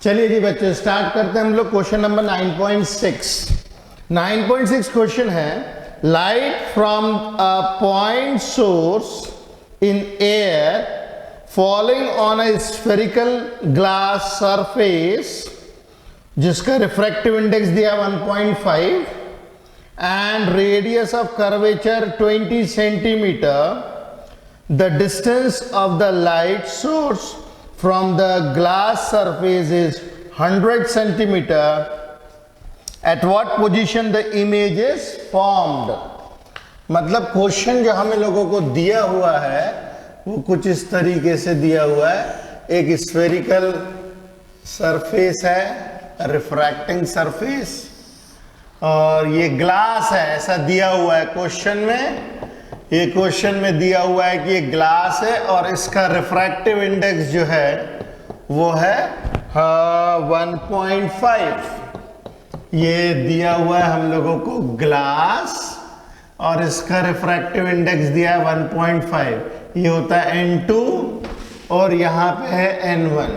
चलिए जी बच्चे स्टार्ट करते हैं हम लोग क्वेश्चन नंबर 9.6। 9.6 क्वेश्चन है light from a point source in air falling on a spherical glass surface जिसका रिफ्रैक्टिव इंडेक्स दिया 1.5 and radius of curvature 20 centimetre. The distance of the light source from the glass surface is 100 centimeter. At what position the image is formed? मतलब question जो हमें लोगों को दिया हुआ है वो कुछ इस तरीके से दिया हुआ है। एक स्फेरिकल सरफेस है, रिफ्रैक्टिंग सरफेस, और ये ग्लास है, ऐसा दिया हुआ है क्वेश्चन में। ये क्वेश्चन में दिया हुआ है कि ये ग्लास है और इसका रिफ्रैक्टिव इंडेक्स जो है वो है 1.5। ये दिया हुआ है हम लोगों को ग्लास और इसका रिफ्रैक्टिव इंडेक्स दिया है 1.5। ये होता है N2 और यहाँ पे है N1।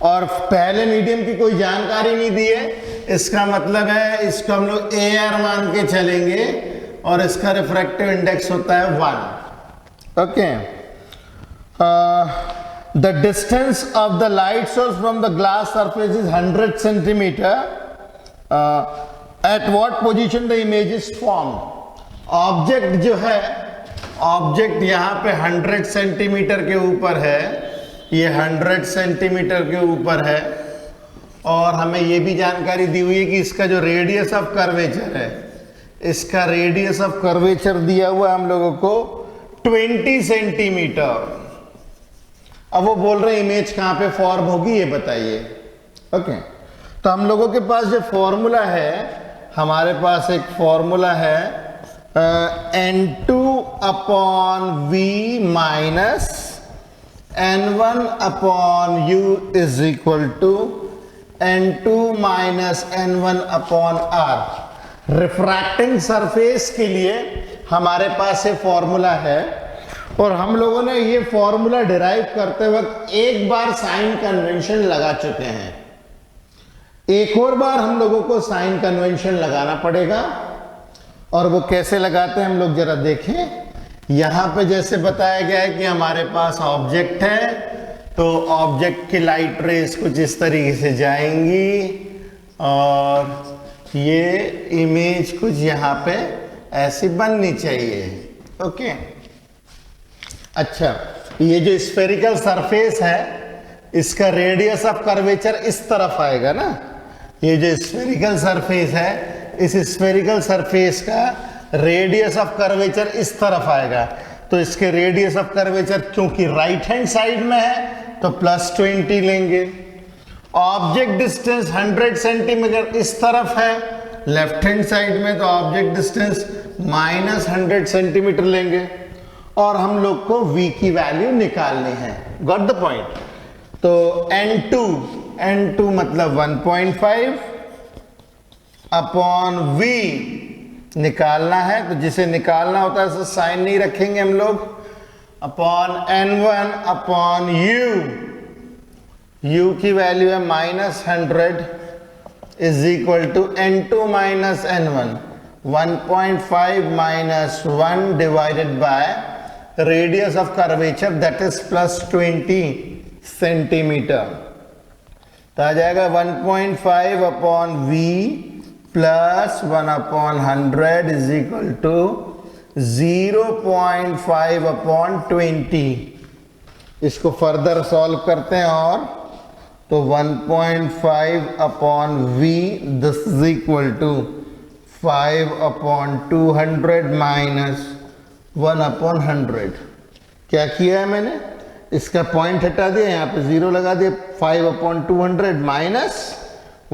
और पहले मीडियम की कोई जानकारी नहीं दी है, इसका मतलब है इसको हम लोग एयर मान के चलेंगे और इसका रिफ्रैक्टिव इंडेक्स होता है 1। Okay, the distance of the light source from the glass surface is 100 centimetre. At what position the image is formed. Object जो है, ऑब्जेक्ट यहाँ पे 100 सेंटीमीटर के ऊपर है, ये 100 सेंटीमीटर के ऊपर है, और हमें ये भी जानकारी दी हुई है कि इसका जो रेडियस ऑफ कर्वेचर है, इसका रेडियस ऑफ कर्वेचर दिया हुआ है हम लोगों को 20 सेंटीमीटर। अब वो बोल रहे हैं इमेज कहां पे फॉर्म होगी ये बताइए। ओके, तो हम लोगों के पास जो फॉर्मूला है, हमारे पास एक फॉर्मूला है N2 upon V minus N1 upon U is equal to N2 minus N1 upon R। Refracting surface के लिए हमारे पास ये फॉर्मूला है, और हम लोगों ने ये फॉर्मूला डिराइव करते वक्त एक बार साइन कन्वेंशन लगा चुके हैं। एक और बार हम लोगों को साइन कन्वेंशन लगाना पड़ेगा, और वो कैसे लगाते हैं हम लोग जरा देखें। यहां पे जैसे बताया गया है कि हमारे पास ऑब्जेक्ट है, तो ऑब्जेक्ट की लाइट रेस कुछ इस तरीके से जाएंगी और ये इमेज कुछ यहाँ पे ऐसी बननी चाहिए। ओके, अच्छा, ये जो स्फेरिकल सरफेस है इसका रेडियस ऑफ कर्वेचर इस तरफ आएगा ना। ये जो स्फेरिकल सरफेस है, इस स्फेरिकल सरफेस का रेडियस ऑफ कर्वेचर इस तरफ आएगा, तो इसके रेडियस ऑफ कर्वेचर क्योंकि राइट हैंड साइड में है तो +20 लेंगे। ऑब्जेक्ट डिस्टेंस 100 सेंटीमीटर इस तरफ है लेफ्ट हैंड साइड में, तो ऑब्जेक्ट डिस्टेंस -100 सेंटीमीटर लेंगे, और हम लोग को v की वैल्यू निकालनी है। Got the point. तो N2 मतलब 1.5 अपॉन v निकालना है, तो जिसे निकालना होता है साइन नहीं रखेंगे हम लोग, अपॉन N1 अपॉन U की वैल्यू है -100 is equal to N2 minus N1। 1.5 minus 1 divided by radius of curvature that is +20 centimetre. तो आ जाएगा 1.5 upon V plus 1 upon 100 is equal to 0.5 upon 20। इसको फर्दर सॉल्व करते हैं, और तो 1.5 upon V this is equal to 5 upon 200 minus 1 upon 100। क्या किया है मैंने, इसका पॉइंट हटा दिया, यहाँ पे 0 लगा दिया। 5 अपॉन 200 माइनस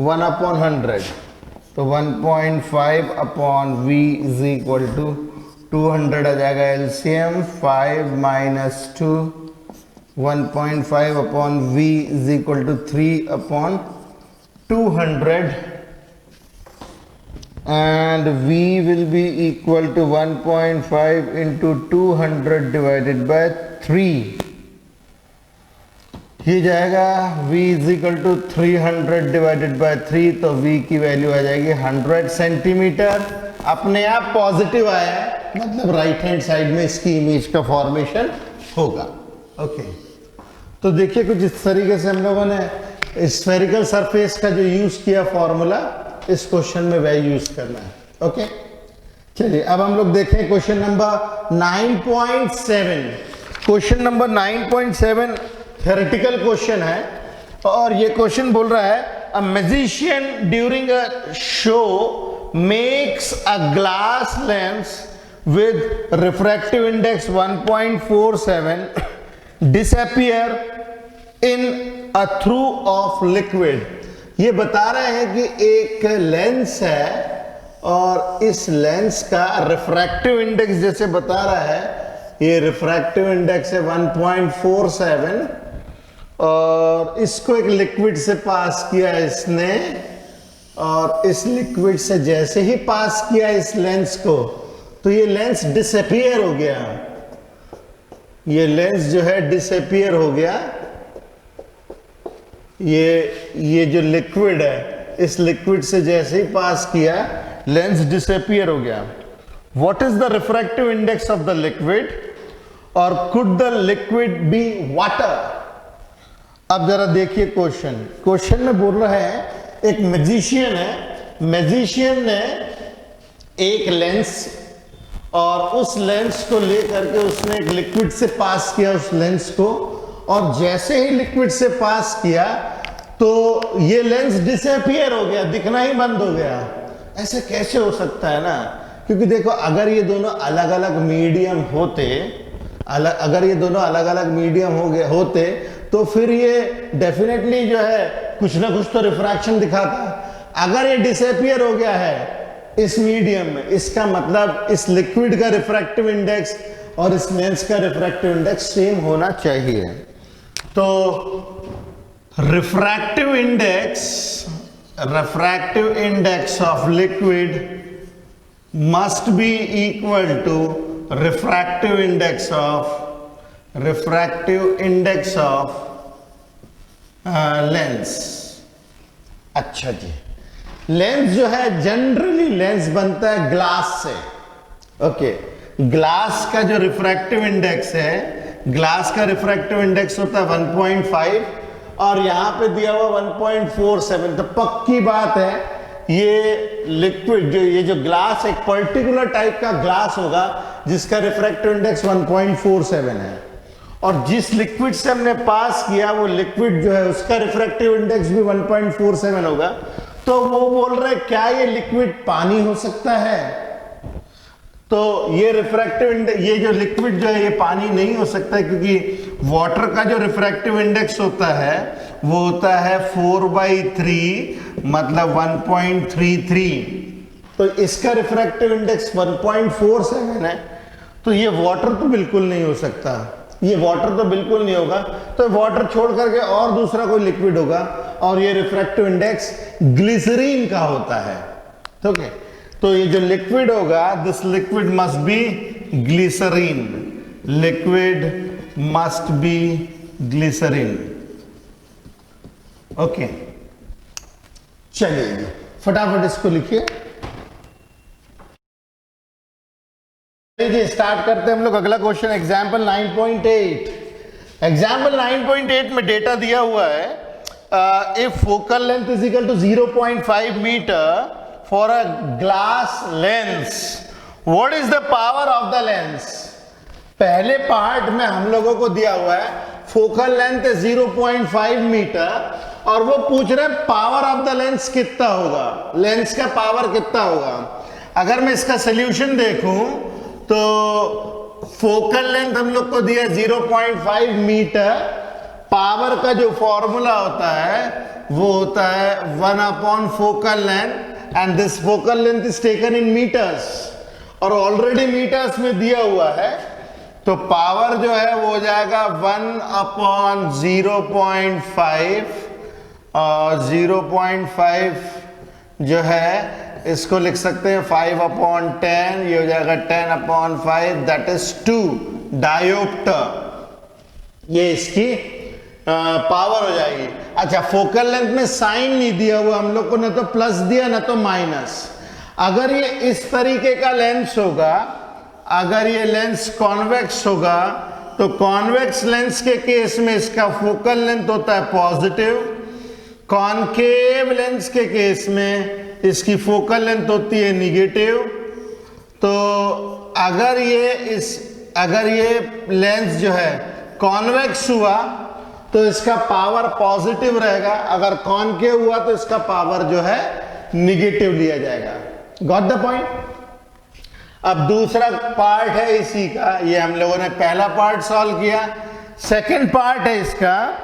1 अपॉन 100, तो 1.5 upon V is equal to 200 आ जाएगा LCM 5 minus 2, 1.5 upon V is equal to 3 upon 200, and V will be equal to 1.5 into 200 divided by 3. ये जाएगा v is equal to 300 divided by 3, तो v की value आ जाएगी 100 centimetre. अपने आप positive आया है, मतलब राइट हैंड साइड में इसकी इमेज का फॉर्मेशन होगा। ओके, तो देखिए कुछ इस तरीके से हम लोगों ने स्फेरिकल सरफेस का जो यूज किया फॉर्मूला, इस क्वेश्चन में वह यूज करना है। ओके, चलिए अब हम लोग देखें question number 9.7। Question number 9.7 theoretical question है और ये क्वेश्चन बोल रहा है a magician during a show makes a glass lens with refractive index 1.47 disappear in a through of liquid. ये बता रहे हैं कि एक लेंस है और इस लेंस का रिफ्रैक्टिव इंडेक्स जैसे बता रहा है, ये रिफ्रैक्टिव इंडेक्स है 1.47 और इसको एक लिक्विड से पास किया इसने, और इस लिक्विड से जैसे ही पास किया इस लेंस को, तो ये लेंस डिसअपियर हो गया। ये लेंस जो है डिसअपियर हो गया। ये जो लिक्विड है, इस लिक्विड से जैसे ही पास किया लेंस डिसअपियर हो गया। What is the refractive index of the liquid और could the liquid be water? अब जरा देखिए क्वेश्चन में बोल रहा है एक मैजिशियन है, मैजिशियन ने एक लेंस और उस लेंस को लेकर के उसने एक लिक्विड से पास किया उस लेंस को, और जैसे ही लिक्विड से पास किया तो ये लेंस डिसअपियर हो गया, दिखना ही बंद हो गया। ऐसे कैसे हो सकता है ना, क्योंकि देखो अगर ये दोनों अलग अलग मीडियम होते, अगर ये दोनों अलग अलग मीडियम होते तो फिर ये डेफिनेटली जो है कुछ ना कुछ तो रिफ्रैक्शन दिखाता। अगर ये डिसअपियर हो गया है इस मीडियम में, इसका मतलब इस लिक्विड का रिफ्रैक्टिव इंडेक्स और इस लेंस का रिफ्रैक्टिव इंडेक्स सेम होना चाहिए। तो refractive index of liquid must be equal to refractive index of lens. अच्छा जी, लेंस जो है जनरली लेंस बनता है ग्लास से। ओके, ग्लास का जो रिफ्रैक्टिव इंडेक्स है, ग्लास का रिफ्रैक्टिव इंडेक्स होता है 1.5 और यहां पे दिया हुआ 1.47। तो पक्की बात है ये लिक्विड ये जो ग्लास, एक पर्टिकुलर टाइप का ग्लास होगा जिसका रिफ्रैक्टिव इंडेक्स 1.47 है, और जिस लिक्विड से हमने पास किया वो लिक्विड जो है उसका रिफ्रैक्टिव इंडेक्स भी 1.47 होगा। तो वो बोल रहे क्या ये लिक्विड पानी हो सकता है? तो ये रिफ्रैक्टिव इंडेक्स, ये जो लिक्विड जो है ये पानी नहीं हो सकता है, क्योंकि वाटर का जो रिफ्रैक्टिव इंडेक्स होता है वो होता है 4/3, मतलब 1.33। तो इसका रिफ्रैक्टिव इंडेक्स 1.47 है, तो ये वाटर तो बिल्कुल नहीं हो सकता, ये वाटर तो बिल्कुल नहीं होगा। तो वाटर छोड़ करके और दूसरा कोई लिक्विड होगा, और ये रिफ्रैक्टिव इंडेक्स ग्लिसरीन का होता है। ठीक है, तो ये जो लिक्विड होगा, this liquid must be glycerine, liquid must be glycerine. Okay, चलिए फटाफट इसको लिखिए। स्टार्ट करते हैं हम लोग अगला क्वेश्चन, एग्जाम्पल 9.8। एग्जाम्पल 9.8 में डेटा दिया हुआ है, if focal length is equal to 0.5 metre for a glass lens, what is the power of the lens? पहले पार्ट में हम लोगों को दिया हुआ है फोकल लेंथ है 0.5 मीटर और वो पूछ रहे हैं पावर ऑफ द लेंस कितना होगा, लेंस का पावर कितना होगा। अगर मैं इसका सोल्यूशन देखूं तो फोकल लेंथ हम लोग को दिया 0.5 मीटर, पावर का जो फॉर्मूला होता है वो होता है 1 focal length, and this focal length is taken in metres, और ऑलरेडी मीटर्स में दिया हुआ है। तो पावर जो है वो हो जाएगा 1/0.5, और 0.5 जो है इसको लिख सकते हैं 5/10, ये हो जाएगा 10/5, दैट इज 2 डायोप्टर। ये इसकी पावर हो जाएगी। अच्छा, फोकल लेंथ में साइन नहीं दिया हुआ हम लोग को, ना तो प्लस दिया ना तो माइनस। अगर ये इस तरीके का लेंस होगा, अगर ये लेंस कॉन्वेक्स होगा, तो कॉन्वेक्स लेंस के केस में इसका फोकल लेंथ होता है पॉजिटिव, कॉनकेव लेंस के केस में इसकी फोकल लेंथ होती है निगेटिव। तो अगर ये लेंस जो है कॉन्वेक्स हुआ तो इसका पावर पॉजिटिव रहेगा, अगर कॉनकेव हुआ तो इसका पावर जो है निगेटिव लिया जाएगा। Got the point? अब दूसरा पार्ट है इसी का, ये हम लोगों ने पहला पार्ट सॉल्व किया। सेकंड पार्ट है इसका,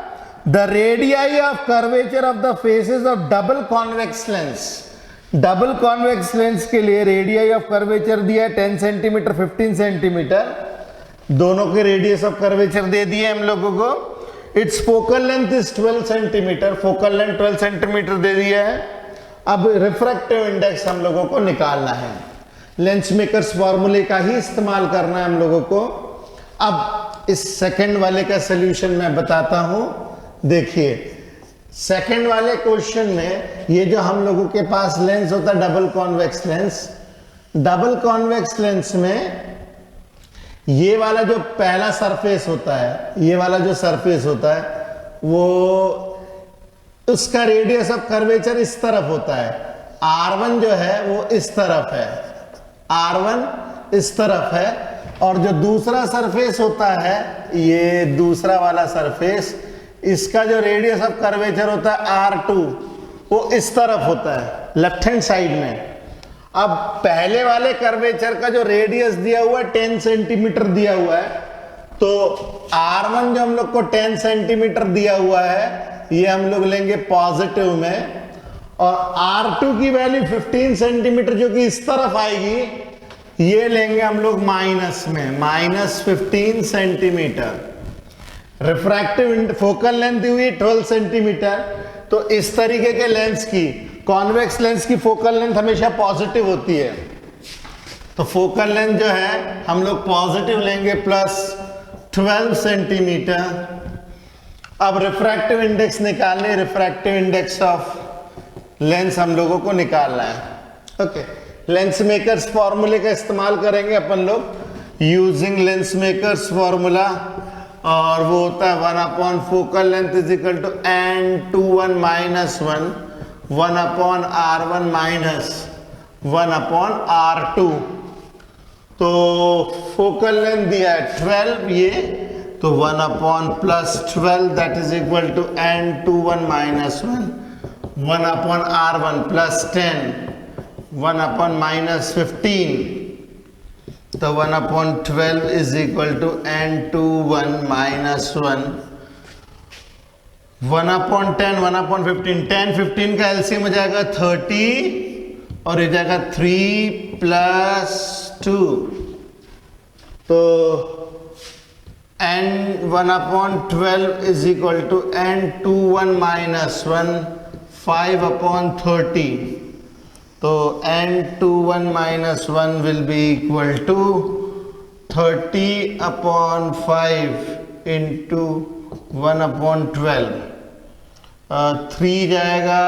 the radii of curvature of the faces of double convex lens. Double convex lens के लिए रेडियाई ऑफ कर्वेचर दिया है 10 सेंटीमीटर 15 सेंटीमीटर, दोनों के रेडियस ऑफ कर्वेचर दे दिए हम लोगों को। Its focal length is 12 centimetre, focal length 12 centimetre दे दिया है। अब रिफ्रैक्टिव इंडेक्स हम लोगों को निकालना है, लेंस मेकर्स फॉर्मूले का ही इस्तेमाल करना है हम लोगों को। अब इस सेकंड वाले का सलूशन मैं बताता हूं। देखिए, सेकंड वाले क्वेश्चन में ये जो हम लोगों के पास लेंस होता है double convex lens, double convex lens में ये वाला जो पहला सरफेस होता है, ये वाला जो सरफेस होता है वो उसका रेडियस ऑफ कर्वेचर इस तरफ होता है, R1 जो है वो इस तरफ है, R1 इस तरफ है, और जो दूसरा सरफेस होता है ये दूसरा वाला सरफेस, इसका जो रेडियस ऑफ कर्वेचर होता है R2 वो इस तरफ होता है लेफ्ट हैंड साइड में। अब पहले वाले कर्वेचर का जो रेडियस दिया हुआ है 10 सेंटीमीटर दिया हुआ है, तो R1 जो हम लोग को 10 सेंटीमीटर दिया हुआ है ये हम लोग लेंगे पॉजिटिव में, और R2 की वैल्यू 15 सेंटीमीटर जो कि इस तरफ आएगी ये लेंगे हम लोग माइनस में, -15 सेंटीमीटर। रिफ्रैक्टिव फोकल लेंथ हुई 12 सेंटीमीटर, तो इस तरीके के लेंस की, कॉन्वेक्स लेंस की फोकल लेंथ हमेशा पॉजिटिव होती है, तो फोकल लेंथ जो है हम लोग पॉजिटिव लेंगे +12 सेंटीमीटर। अब रिफ्रैक्टिव इंडेक्स निकालने, रिफ्रैक्टिव इंडेक्स ऑफ लेंस हम लोगों को निकालना है। ओके, लेंस मेकर्स फॉर्मूले का इस्तेमाल करेंगे अपन लोग, यूजिंग लेंस मेकर्स फॉर्मूला, और वो होता है 1 focal length is equal to n21 -1 1/r1 - 1/r2। तो फोकल लेंथ दिया है 12 ये, तो 1/+12 that is equal to n21 - 1 1/r1 +10 1/-15, तो 1/12 इज इक्वल टू n21 - 1 1/10 1/15, 10 15 का एलसीएम हो जाएगा 30, और ये जाएगा 3 + 2, तो n1/12 is equal to n21 - 1 5/30, तो n21 - 1 will be equal to 30/5 into 1/12। 3 जाएगा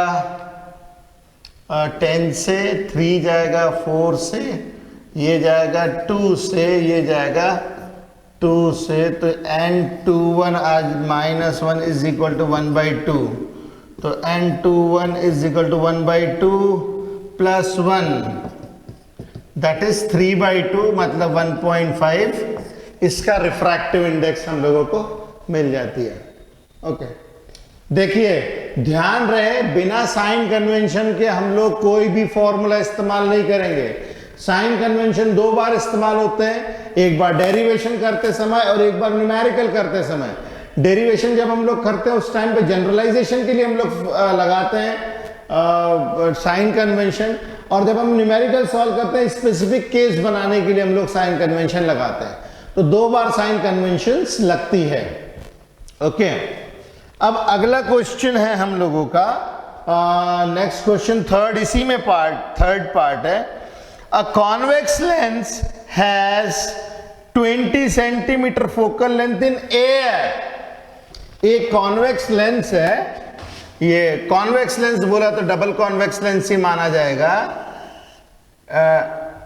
10 से, 3 जाएगा 4 से, ये जाएगा 2 से, ये जाएगा 2 से, तो n21 आज -1 इज इक्वल टू 1/2, तो n21 is equal to 1/2 + 1 that is 3/2, मतलब 1.5। इसका रिफ्रैक्टिव इंडेक्स हम लोगों को मिल जाती है। ओके, देखिए ध्यान रहे, बिना साइन कन्वेंशन के हम लोग कोई भी फॉर्मूला इस्तेमाल नहीं करेंगे। साइन कन्वेंशन 2 बार इस्तेमाल होते हैं, एक बार डेरिवेशन करते समय और एक बार न्यूमेरिकल करते समय। डेरिवेशन जब हम लोग करते हैं उस टाइम पे जनरलाइजेशन के लिए हम लोग लगाते हैं साइन कन्वेंशन, और जब हम न्यूमेरिकल सॉल्व करते हैं स्पेसिफिक केस बनाने के लिए हम लोग साइन कन्वेंशन लगाते हैं। तो 2 बार साइन कन्वेंशंस लगती है। ओके, अब अगला क्वेश्चन है हम लोगों का, नेक्स्ट क्वेश्चन थर्ड, इसी में थर्ड पार्ट है। A convex lens has 20 centimetre focal length in air. एक कॉन्वेक्स लेंस है, ये कॉन्वेक्स लेंस बोला तो डबल कॉन्वेक्स लेंस ही माना जाएगा।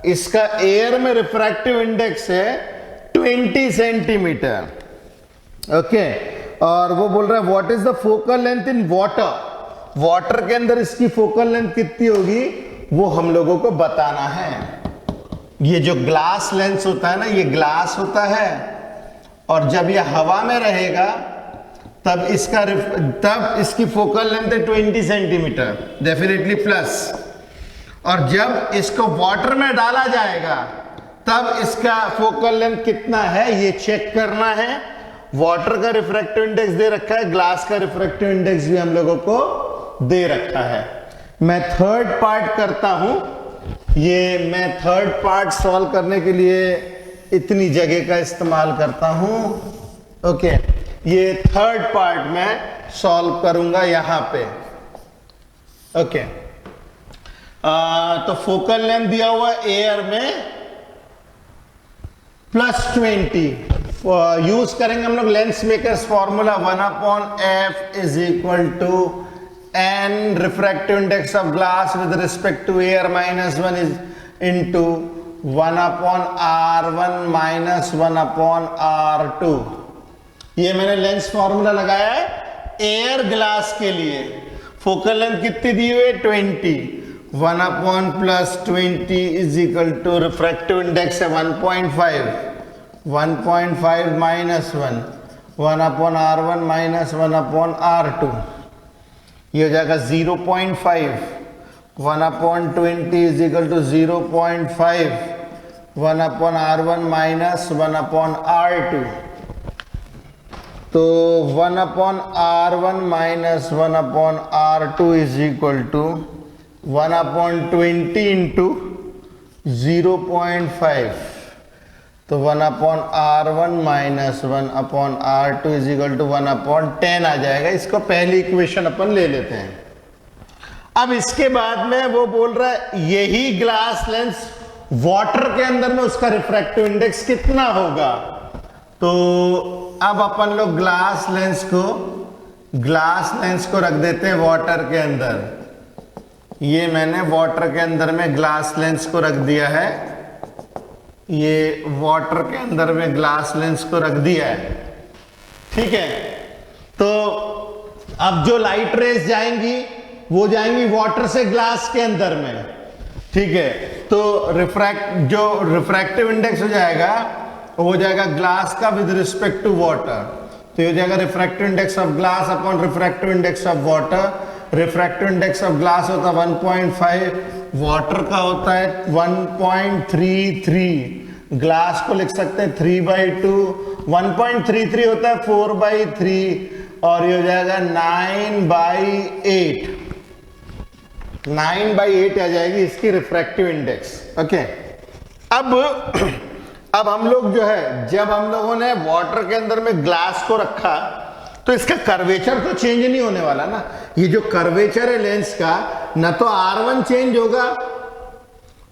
इसका एयर में रिफ्रैक्टिव इंडेक्स है 20 सेंटीमीटर, ओके। और वो बोल रहा है what is the focal length in water, water के अंदर इसकी फोकल लेंथ कितनी होगी वो हम लोगों को बताना है। ये जो ग्लास लेंस होता है ना, ये ग्लास होता है, और जब ये हवा में रहेगा तब इसकी फोकल लेंथ है 20 सेंटीमीटर डेफिनेटली प्लस, और जब इसको वाटर में डाला जाएगा तब इसका फोकल लेंथ कितना है ये चेक करना है। वाटर का रिफ्रैक्टिव इंडेक्स दे रखा है, ग्लास का रिफ्रैक्टिव इंडेक्स भी हम लोगों को दे रखा है। मैं थर्ड पार्ट करता हूं, ये मैं थर्ड पार्ट सॉल्व करने के लिए इतनी जगह का इस्तेमाल करता हूं, ओके। ये थर्ड पार्ट मैं सॉल्व करूंगा यहां पे, ओके। तो फोकल लेंथ दिया हुआ एयर में +20, यूज करेंगे हम लोग lens makers formula 1/f is equal to n refractive index of glass with respect to air -1 is into 1/r1 - 1/r2। ये मैंने लेंस फॉर्मूला लगाया है एयर ग्लास के लिए। फोकल लेंथ कितनी दी हुई है 20, 1/+20 is equal to refractive index है 1.5, 1.5 - 1, 1/r1 - 1/r2, ये हो जाएगा 0.5, 1/20 is equal to 0.5, 1/r1 - 1/r2। तो 1/r1 - 1/r2 is equal to 1/20 into 0.5, तो 1/r1 - 1/r2 is equal to 1/10 आ जाएगा। इसको पहली इक्वेशन अपन ले लेते हैं। अब इसके बाद में वो बोल रहा है यही ग्लास लेंस वाटर के अंदर में उसका रिफ्रैक्टिव इंडेक्स कितना होगा। तो अब अपन लोग ग्लास लेंस को रख देते हैं वाटर के अंदर। ये मैंने वाटर के अंदर में ग्लास लेंस को रख दिया है, ये वाटर के अंदर में ग्लास लेंस को रख दिया है, ठीक है। तो अब जो लाइट रेज जाएंगी वो जाएंगी वाटर से ग्लास के अंदर में, ठीक है। तो रिफ्रैक्टिव इंडेक्स हो जाएगा ग्लास का विद रिस्पेक्ट टू वाटर। तो ये हो जाएगा refractive index of glass upon refractive index of water. Refractive index of glass होता है 1.5, वाटर का होता है 1.33, ग्लास को लिख सकते हैं 3/2, 1.33 होता है 4/3, और ये हो जाएगा 9/8, 9/8 आ जाएगी इसकी रिफ्रैक्टिव इंडेक्स, ओके। अब हम लोग जो है, जब हम लोगों ने वाटर के अंदर में ग्लास को रखा तो इसका कर्वेचर तो चेंज नहीं होने वाला ना। ये जो कर्वेचर है लेंस का, ना तो R1 चेंज होगा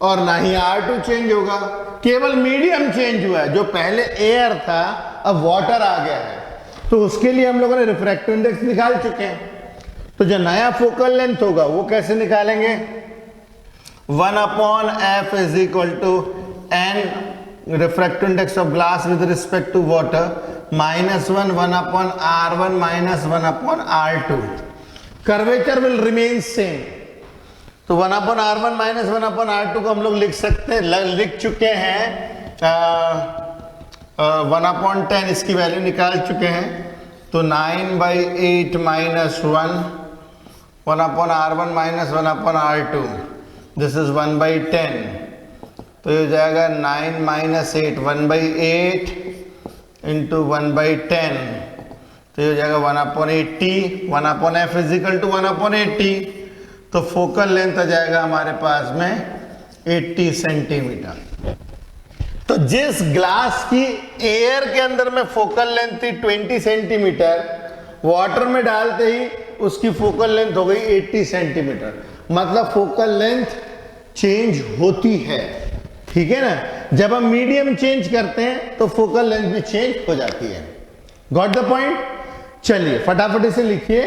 और ना ही R2 चेंज होगा, केवल मीडियम चेंज हुआ है। जो पहले एयर था अब वाटर आ गया है, तो उसके लिए हम लोगों ने रिफ्रैक्टिव इंडेक्स निकाल चुके हैं। तो जो नया फोकल लेंथ होगा वो कैसे निकालेंगे, 1/f is equal to n refractive index of glass with respect to water -1, 1/r1 - 1/r2। Curvature will remain same, तो 1/r1 - 1/r2 को हम लोग लिख सकते हैं, लिख चुके हैं 1/10 इसकी वैल्यू निकाल चुके हैं। तो 9/8 - 1/r1 - 1/r2, दिस इज 1/10। तो ये हो जाएगा 9 - 8, 1/8 इंटू 1/10, तो ये हो जाएगा 1/80, 1/f इज इक्वल टू 1/80। तो फोकल लेंथ आ जाएगा हमारे पास में 80 सेंटीमीटर। तो जिस ग्लास की एयर के अंदर में फोकल लेंथ थी 20 सेंटीमीटर, वाटर में डालते ही उसकी फोकल लेंथ हो गई 80 सेंटीमीटर। मतलब फोकल लेंथ चेंज होती है, ठीक है ना। जब हम मीडियम चेंज करते हैं तो फोकल लेंथ भी चेंज हो जाती है। Got the point. चलिए फटाफट इसे लिखिए